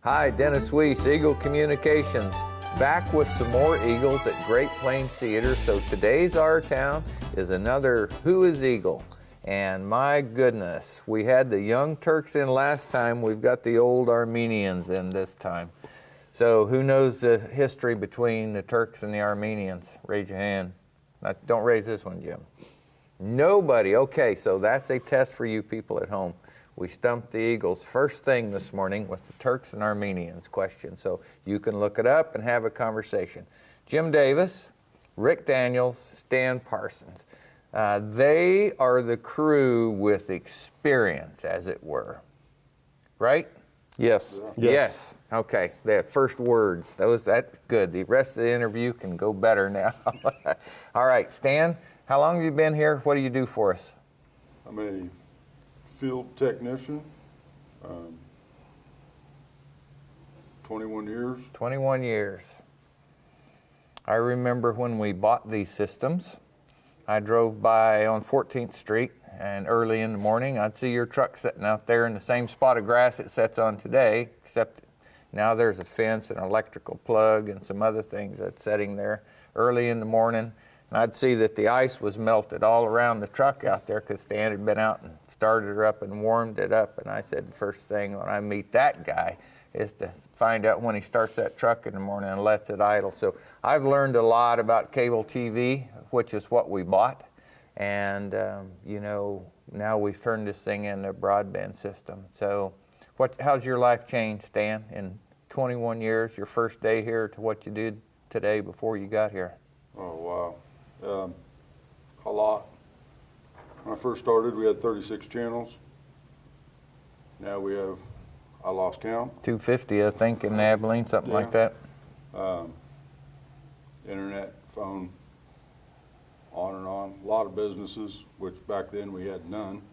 Hi, Dennis Weiss, Eagle Communications, back with some more Eagles at Great Plains Theater. So today's Our Town is another Who is Eagle? And my goodness, we had the Young Turks in last time. We've got the old Armenians in this time. So who knows the history between the Turks and the Armenians? Raise your hand. Don't raise this one, Jim. Nobody. Okay, so that's a test for you people at home. We stumped the Eagles first thing this morning with the Turks and Armenians question. So you can look it up and have a conversation. Jim Davis, Rick Daniels, Stan Parsons. They are the crew with experience, as it were. Right? Yes. Yes. Okay. The first words. That's good. The rest of the interview can go better now. All right, Stan, how long have you been here? What do you do for us? I'm a field technician, 21 years. 21 years. I remember when we bought these systems. I drove by on 14th Street, and early in the morning, I'd see your truck sitting out there in the same spot of grass it sits on today, except now there's a fence, an electrical plug, and some other things that's sitting there early in the morning. And I'd see that the ice was melted all around the truck out there because Stan had been out and started her up and warmed it up. And I said, the first thing when I meet that guy is to find out when he starts that truck in the morning and lets it idle. So I've learned a lot about cable TV, which is what we bought. And, now we've turned this thing into a broadband system. So how's your life changed, Stan, in 21 years, your first day here to what you did today before you got here? Oh, wow. A lot. When I first started, we had 36 channels. Now we have, I lost count. 250, I think, in Abilene, something like that. Internet, phone, on and on. A lot of businesses, which back then we had none.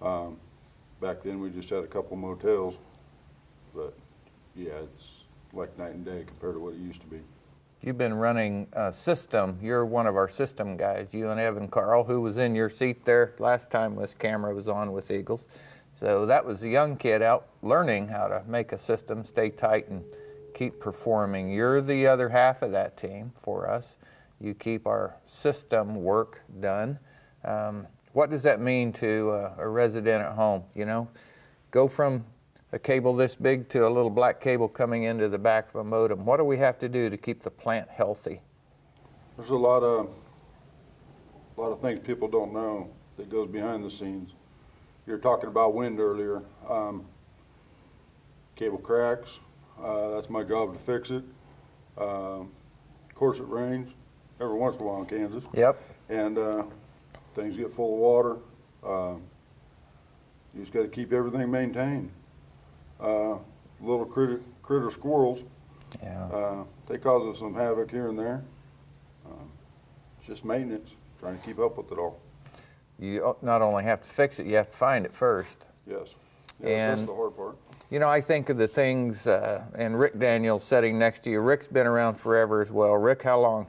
Back then we just had a couple motels. But yeah, it's like night and day compared to what it used to be. You've been running a system. You're one of our system guys, you and Evan Carl, who was in your seat there last time this camera was on with Eagles. So that was a young kid out learning how to make a system, stay tight, and keep performing. You're the other half of that team for us. You keep our system work done. What does that mean to a resident at home? Go from a cable this big to a little black cable coming into the back of a modem. What do we have to do to keep the plant healthy? There's a lot of things people don't know that goes behind the scenes. You were talking about wind earlier. Cable cracks, that's my job to fix it. Of course it rains every once in a while in Kansas. Yep. And things get full of water. You just got to keep everything maintained. Little critter squirrels, Yeah. they cause us some havoc here and there. It's just maintenance, trying to keep up with it all. You not only have to fix it, you have to find it first. Yes, And- that's the hard part. I think of the things, and Rick Daniels sitting next to you. Rick's been around forever as well. Rick, how long?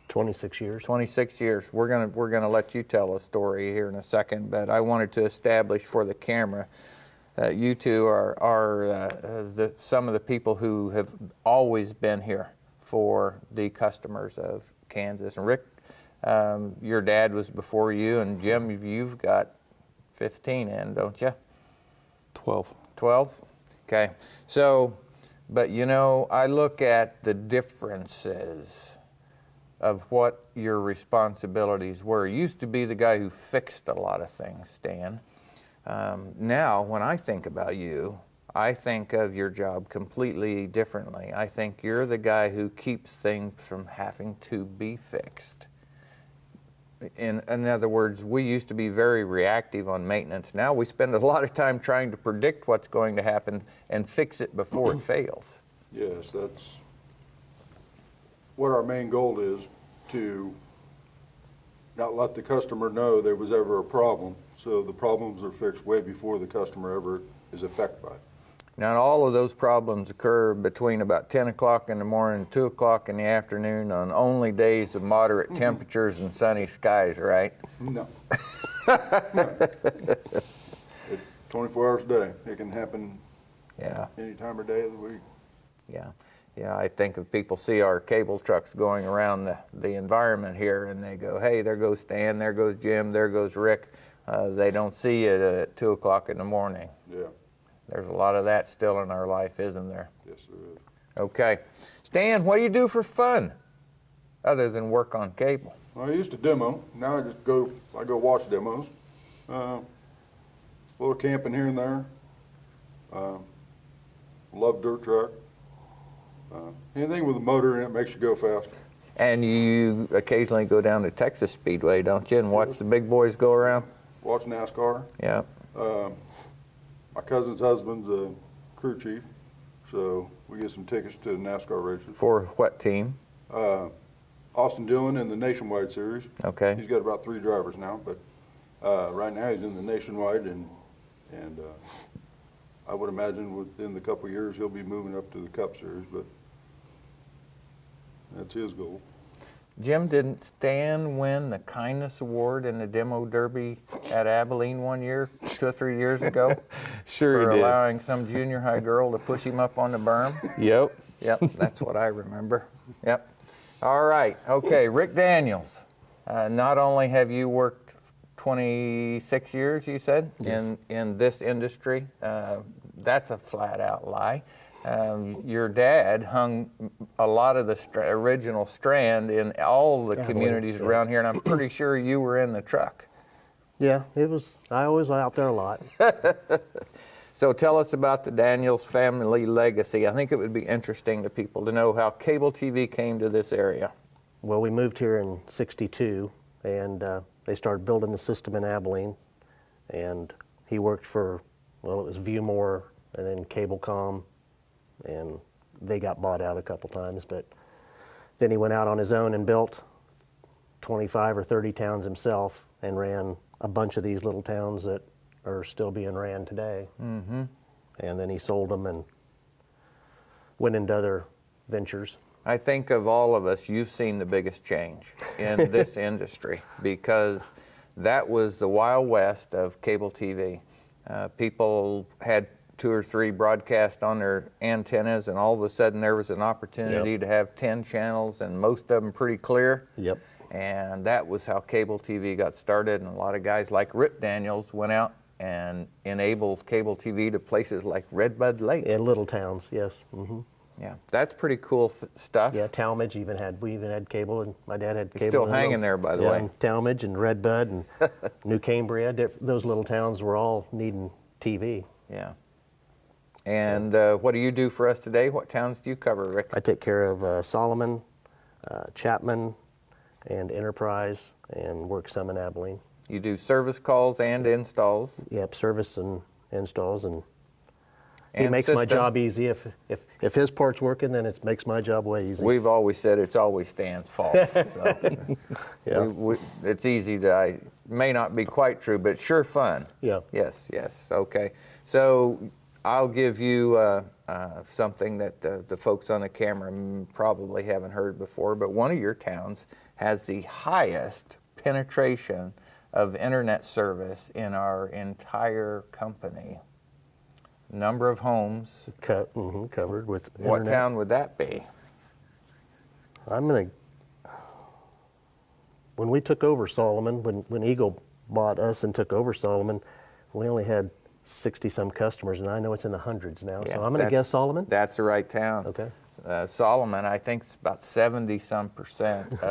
26 years. 26 years. We're gonna let you tell a story here in a second, but I wanted to establish for the camera you two are some of the people who have always been here for the customers of Kansas. And Rick, your dad was before you, and Jim, you've got 15 in, don't you? 12. 12? Okay. So, but I look at the differences of what your responsibilities were. You used to be the guy who fixed a lot of things, Stan. Now, when I think about you, I think of your job completely differently. I think you're the guy who keeps things from having to be fixed. In other words, we used to be very reactive on maintenance. Now we spend a lot of time trying to predict what's going to happen and fix it before it fails. Yes, that's what our main goal is, to not let the customer know there was ever a problem. So the problems are fixed way before the customer ever is affected by it. Now, all of those problems occur between about 10 o'clock in the morning and 2 o'clock in the afternoon on only days of moderate temperatures and sunny skies, right? No. It's 24 hours a day. It can happen Yeah. any time of day of the week. Yeah, yeah. I think if people see our cable trucks going around the environment here, and they go, "Hey, there goes Stan, there goes Jim, there goes Rick," they don't see it at 2 o'clock in the morning. Yeah, There's a lot of that still in our life, isn't there? yes, there is. Okay, Stan, what do you do for fun, other than work on cable? Well, I used to demo. Now I go watch demos. A little camping here and there. Love dirt truck. Anything with a motor in it makes you go faster. And you occasionally go down to Texas Speedway, don't you, and watch the big boys go around? Watch NASCAR. Yeah. My cousin's husband's a crew chief, so we get some tickets to the NASCAR races. For what team? Austin Dillon in the Nationwide Series. Okay. He's got about 3 drivers now, but right now he's in the Nationwide, and I would imagine within the couple of years he'll be moving up to the Cup Series, but that's his goal. Jim, didn't Stan win the Kindness Award in the Demo Derby at Abilene one year, 2 or 3 years ago? Sure For he did. allowing some junior high girl to push him up on the berm? Yep. Yep, that's what I remember. Yep. All right. Okay, Rick Daniels. Not only have you worked 26 years, you said, in this industry. That's a flat out lie. Your dad hung a lot of the original strand in all the communities around here, and I'm pretty sure you were in the truck. Yeah, I was out there a lot. So tell us about the Daniels family legacy. I think it would be interesting to people to know how cable TV came to this area. Well, we moved here in '62, and they started building the system in Abilene, and he worked for, well, it was Viewmore and then Cablecom, and they got bought out a couple times, but then he went out on his own and built 25 or 30 towns himself and ran a bunch of these little towns that are still being ran today. Mm-hmm. And then he sold them and went into other ventures. I think of all of us, you've seen the biggest change in this industry, because that was the Wild West of cable TV. People had 2 or 3 broadcasts on their antennas, and all of a sudden there was an opportunity to have 10 channels, and most of them pretty clear. Yep. And that was how cable TV got started, and a lot of guys like Rick Daniels went out and enabled cable TV to places like Redbud Lake. In little towns, yes. Mm-hmm. Yeah, that's pretty cool stuff. Yeah, Talmadge we even had cable, and my dad had cable. Still hanging there, by the way. And Talmadge and Redbud and New Cambria, those little towns were all needing TV. Yeah. And what do you do for us today? What towns do you cover, Rick? I take care of Solomon, Chapman, and Enterprise, and work some in Abilene. You do service calls and installs. Yep, service and installs, and he And makes my system. job easy. If his part's working, then it makes my job way easy. We've always said it's always Stan's fault. So Yeah. it's easy to, it may not be quite true, but it's sure fun. Yeah. Yes, okay. So I'll give you something that the folks on the camera probably haven't heard before, but one of your towns has the highest penetration of internet service in our entire company. Number of homes. Covered with What internet. town would that be? When we took over Solomon, when Eagle bought us and took over Solomon, we only had 60-some customers, and I know it's in the hundreds now. Yeah, So I'm going to that's- guess Solomon. That's the right town. Okay. Solomon, I think it's about 70-some%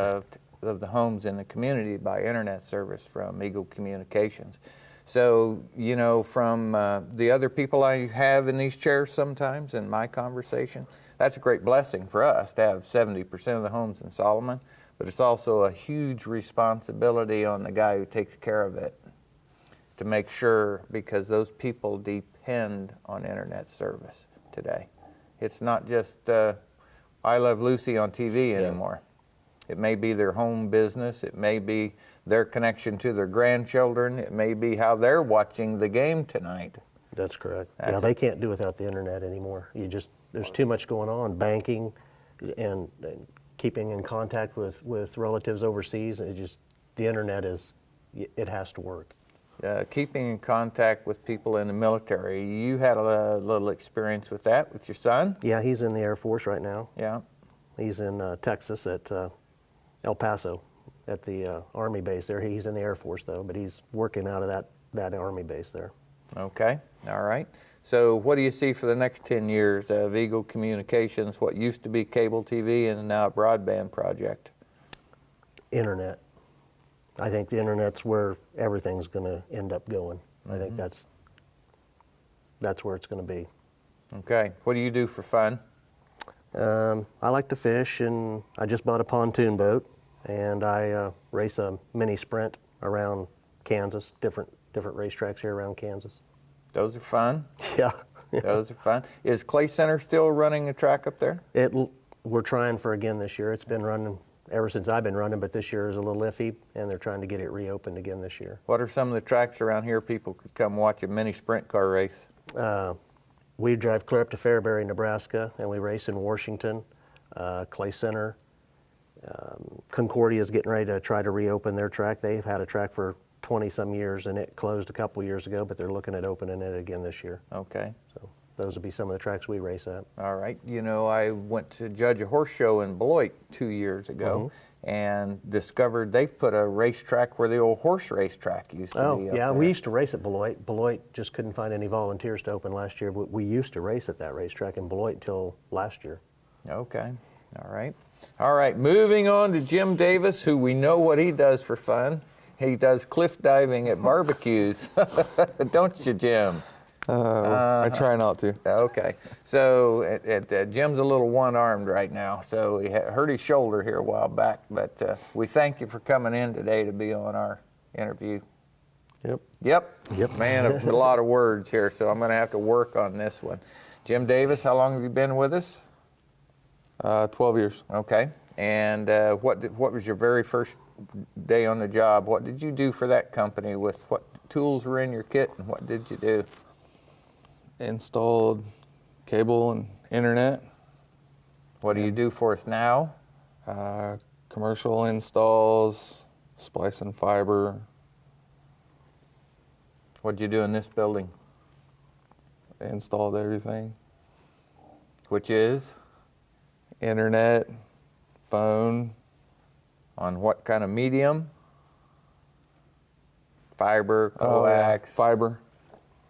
of the homes in the community buy internet service from Eagle Communications. So, you know, from the other people I have in these chairs sometimes in my conversation, that's a great blessing for us to have 70% of the homes in Solomon, but it's also a huge responsibility on the guy who takes care of it to make sure, because those people depend on internet service today. It's not just I Love Lucy on TV anymore. It may be their home business. It may be their connection to their grandchildren. It may be how they're watching the game tonight. That's correct. That's Yeah, they can't do without the internet anymore. There's too much going on, banking and keeping in contact with relatives overseas. The internet it has to work. keeping in contact with people in the military. You had a little experience with that with your son? Yeah, he's in the Air Force right now. Yeah. He's in Texas at El Paso at the Army base there. He's in the Air Force though, but he's working out of that Army base there. Okay, all right. So what do you see for the next 10 years of Eagle Communications, what used to be cable TV and now a broadband project? Internet. I think the internet's where everything's going to end up going. I think that's where it's going to be. Okay, what do you do for fun? I like to fish, and I just bought a pontoon boat, and I race a mini sprint around Kansas, different racetracks here around Kansas. Those are fun. Yeah. Those are fun. Is Clay Center still running a track up there? We're trying for again this year. It's been running ever since I've been running, but this year is a little iffy, and they're trying to get it reopened again this year. What are some of the tracks around here people could come watch a mini sprint car race? We drive clear up to Fairbury, Nebraska, and we race in Washington, Clay Center. Concordia is getting ready to try to reopen their track. They've had a track for 20-some years, and it closed a couple years ago, but they're looking at opening it again this year. Okay. So those will be some of the tracks we race at. All right. You know, I went to judge a horse show in Beloit 2 years ago and discovered they've put a racetrack where the old horse racetrack used to be up yeah, there. we used to race at Beloit. Beloit just couldn't find any volunteers to open last year, but we used to race at that racetrack in Beloit until last year. Okay. All right. All right. Moving on to Jim Davis, who we know what he does for fun. He does cliff diving at barbecues. Don't you, Jim? I try not to. Okay. So Jim's a little one-armed right now, so he hurt his shoulder here a while back, but we thank you for coming in today to be on our interview. Yep. Yep. Man, a lot of words here, so I'm going to have to work on this one. Jim Davis, how long have you been with us? 12 years. Okay. And what was your very first day on the job? What did you do for that company? With what tools were in your kit, and what did you do? Installed cable and internet. What do you do for us now? Commercial installs, splicing fiber. What did you do in this building? Installed everything. Which is? Internet, phone. On what kind of medium? Fiber, coax? Fiber.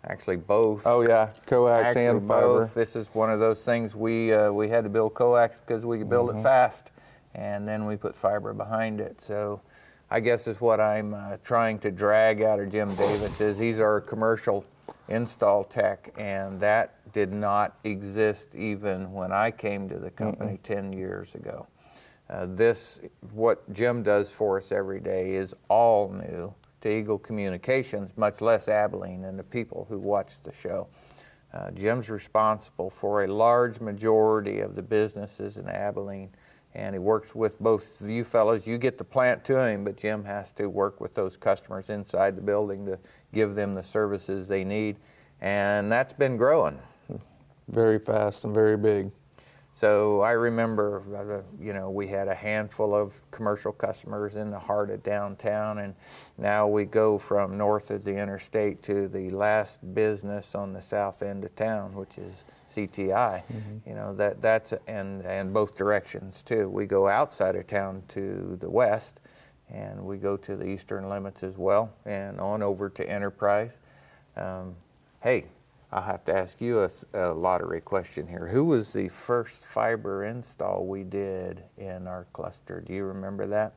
Actually, both. Oh yeah, coax Actually, and fiber. both. This is one of those things we had to build coax because we could build it fast, and then we put fiber behind it. So I guess is what I'm trying to drag out of Jim Davis is he's our commercial install tech, and that did not exist even when I came to the company 10 years ago. What Jim does for us every day is all new to Eagle Communications, much less Abilene and the people who watch the show. Jim's responsible for a large majority of the businesses in Abilene, and he works with both of you fellows. You get the plant to him, but Jim has to work with those customers inside the building to give them the services they need, and that's been growing. Very fast and very big. So I remember, we had a handful of commercial customers in the heart of downtown, and now we go from north of the interstate to the last business on the south end of town, which is CTI. That's and both directions too. We go outside of town to the west, and we go to the eastern limits as well, and on over to Enterprise. Hey, I'll have to ask you a lottery question here. Who was the first fiber install we did in our cluster? Do you remember that?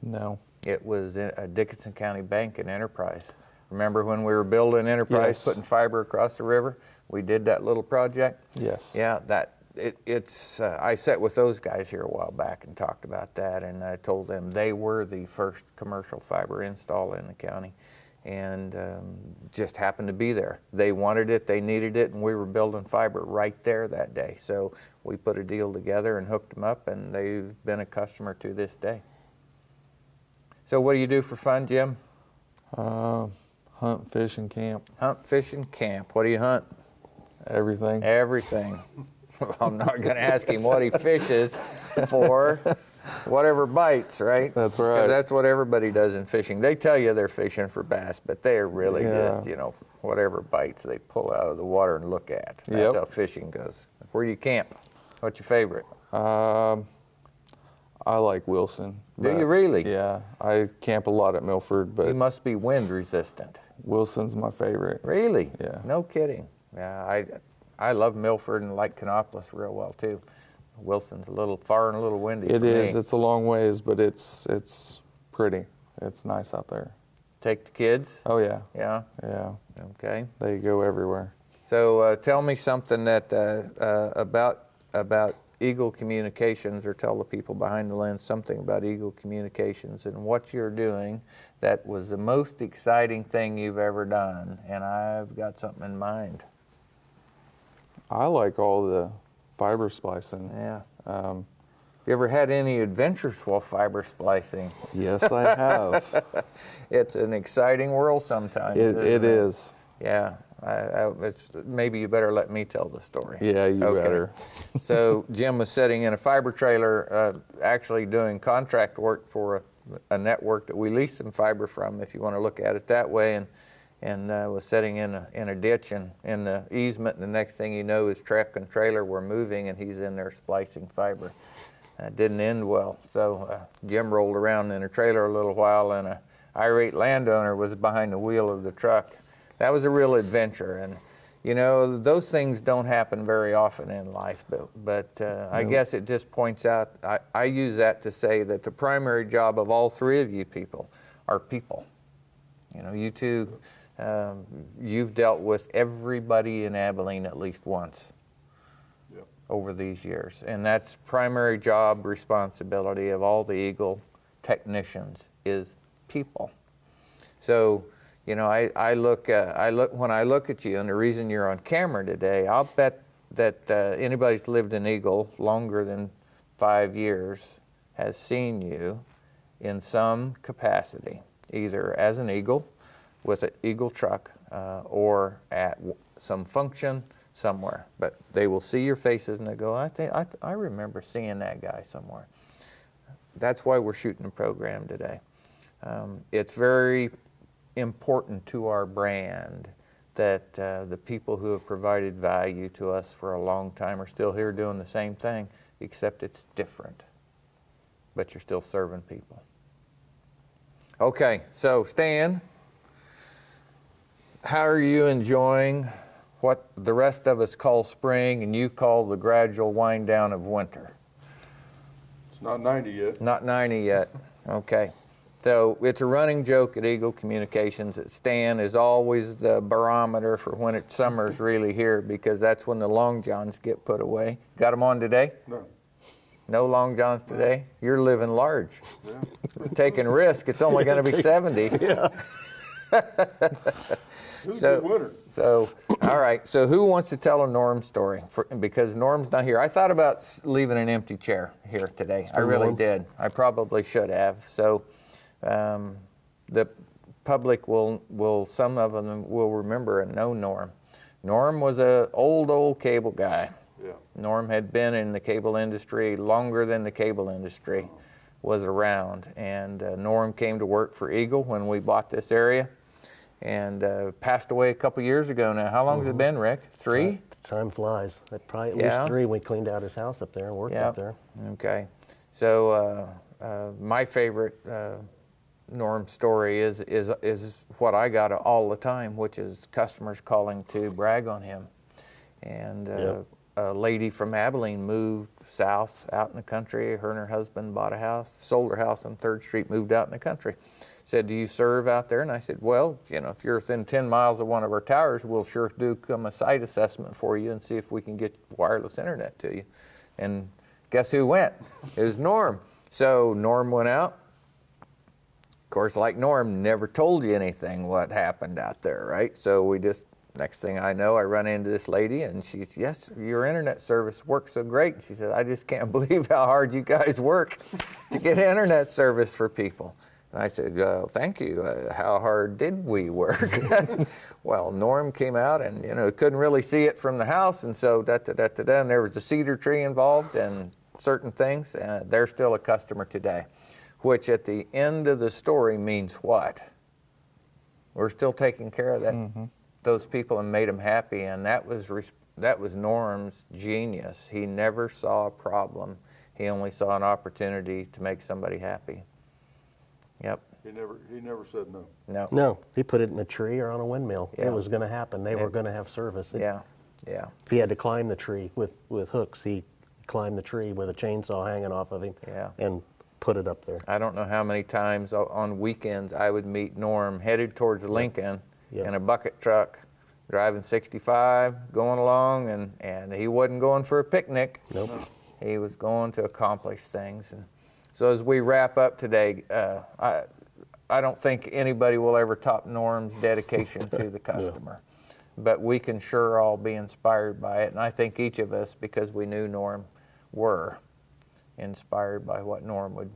No. It was a Dickinson County Bank in Enterprise. Remember when we were building Enterprise, Yes. putting fiber across the river? We did that little project? Yes. Yeah, I sat with those guys here a while back and talked about that, and I told them they were the first commercial fiber install in the county, and just happened to be there. They wanted it, they needed it, and we were building fiber right there that day. So we put a deal together and hooked them up, and they've been a customer to this day. So what do you do for fun, Jim? Hunt, fish, and camp. Hunt, fish, and camp. What do you hunt? Everything. Everything. I'm not going to ask him what he fishes for. whatever bites, right? That's 'Cause right. that's what everybody does in fishing. They tell you they're fishing for bass, but they're really Yeah. just, whatever bites they pull out of the water and look at. That's Yep. how fishing goes. Where you camp? What's your favorite? I like Wilson. Do but- you really? Yeah, I camp a lot at Milford, but You must be wind resistant. Wilson's my favorite. Really? Yeah. No kidding. Yeah, I love Milford and like Canopolis real well too. Wilson's a little far and a little windy It for is. me. It's a long ways, but it's pretty. It's nice out there. Take the kids? Oh yeah, Yeah. yeah. Okay. They go everywhere. So tell me something that about Eagle Communications, or tell the people behind the lens something about Eagle Communications and what you're doing that was the most exciting thing you've ever done. And I've got something in mind. I like all the fiber splicing. Yeah. Um, You ever had any adventures while fiber splicing? yes, I have. It's an exciting world sometimes. It isn't is. Yeah. Maybe you better let me tell the story. Yeah, you Okay. better. So Jim was sitting in a fiber trailer, actually doing contract work for a network that we lease some fiber from, if you want to look at it that way, and was sitting in a ditch and in the easement. And the next thing you know, his truck and trailer were moving, and he's in there splicing fiber. It didn't end well. So Jim rolled around in a trailer a little while, and an irate landowner was behind the wheel of the truck. That was a real adventure, and those things don't happen very often in life. But I guess it just points out. I use that to say that the primary job of all three of you people are people. You two, you've dealt with everybody in Abilene at least once. Yep. Over these years, and that's primary job responsibility of all the Eagle technicians is people. So, I look when I look at you, and the reason you're on camera today, I'll bet that anybody who's lived in Eagle longer than 5 years has seen you in some capacity, either as an Eagle with an Eagle truck or at some function somewhere. But they will see your faces and they go, I remember seeing that guy somewhere. That's why we're shooting the program today. It's very important to our brand that the people who have provided value to us for a long time are still here doing the same thing, except it's different. But you're still serving people. Okay, so Stan, how are you enjoying what the rest of us call spring and you call the gradual wind down of winter? It's not 90 yet. Not 90 yet. Okay. So it's a running joke at Eagle Communications that Stan is always the barometer for when summer's really here, because that's when the long johns get put away. Got them on today? No. No long johns today? You're living large. Yeah. Taking risk. It's only going to be 70. Yeah. It was a good winter. So, all right. So who wants to tell a Norm story? Because Norm's not here. I thought about leaving an empty chair here today. I really Norm? did. I probably should have. So the public some of them will remember and know Norm. Norm was an old cable guy. Yeah. Norm had been in the cable industry longer than the cable industry was around. And Norm came to work for Eagle when we bought this area, and passed away a couple years ago now. How long has it been, Rick? 3? Time flies. Probably at Yeah. least 3. We cleaned out his house up there and worked up there. Okay. So my favorite Norm story is what I got all the time, which is customers calling to brag on him. And Yep. a lady from Abilene moved south out in the country. Her and her husband bought a house, sold her house on 3rd Street, moved out in the country. Said, do you serve out there? And I said, well, if you're within 10 miles of one of our towers, we'll sure do come a site assessment for you and see if we can get wireless internet to you. And guess who went? It was Norm. So Norm went out. Of course, like Norm, never told you anything what happened out there, right? So we just, next thing I know, I run into this lady and she's, yes, your internet service works so great. She said, I just can't believe how hard you guys work to get internet service for people. And I said, thank you. How hard did we work? Well, Norm came out and, couldn't really see it from the house. And so, and there was a cedar tree involved. And certain things, they're still a customer today, which at the end of the story means what? We're still taking care of those people and made them happy, and that was Norm's genius. He never saw a problem. He only saw an opportunity to make somebody happy. Yep. He never said no. No. No, he put it in a tree or on a windmill. Yeah. It was going to happen. They were going to have service. Yeah. Yeah. If he had to climb the tree with hooks, he climbed the tree with a chainsaw hanging off of him Yeah. and put it up there. I don't know how many times on weekends I would meet Norm headed towards Lincoln Yep. in a bucket truck, driving 65, going along, and he wasn't going for a picnic. Nope. He was going to accomplish things. And so as we wrap up today, I don't think anybody will ever top Norm's dedication to the customer. But we can sure all be inspired by it. And I think each of us, because we knew Norm, were inspired by what Norm would,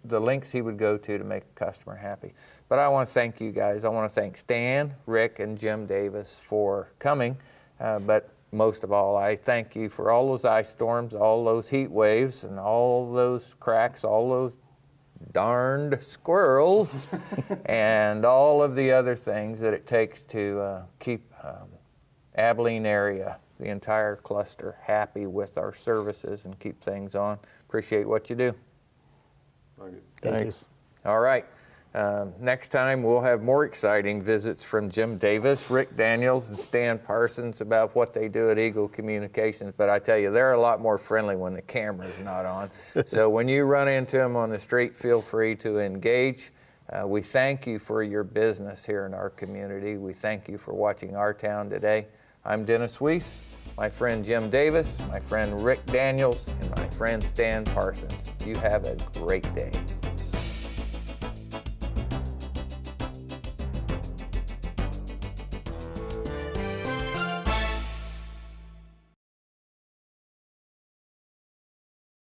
the lengths he would go to make a customer happy. But I want to thank you guys. I want to thank Stan, Rick, and Jim Davis for coming. But most of all, I thank you for all those ice storms, all those heat waves, and all those cracks, all those darned squirrels, and all of the other things that it takes to keep Abilene area, the entire cluster, happy with our services and keep things on. Appreciate what you do. Thank you. Thanks. All right. Next time we'll have more exciting visits from Jim Davis, Rick Daniels, and Stan Parsons about what they do at Eagle Communications. But I tell you, they're a lot more friendly when the camera's not on. So when you run into them on the street, feel free to engage. We thank you for your business here in our community. We thank you for watching Our Town Today. I'm Dennis Weiss, my friend Jim Davis, my friend Rick Daniels, and my friend Stan Parsons. You have a great day.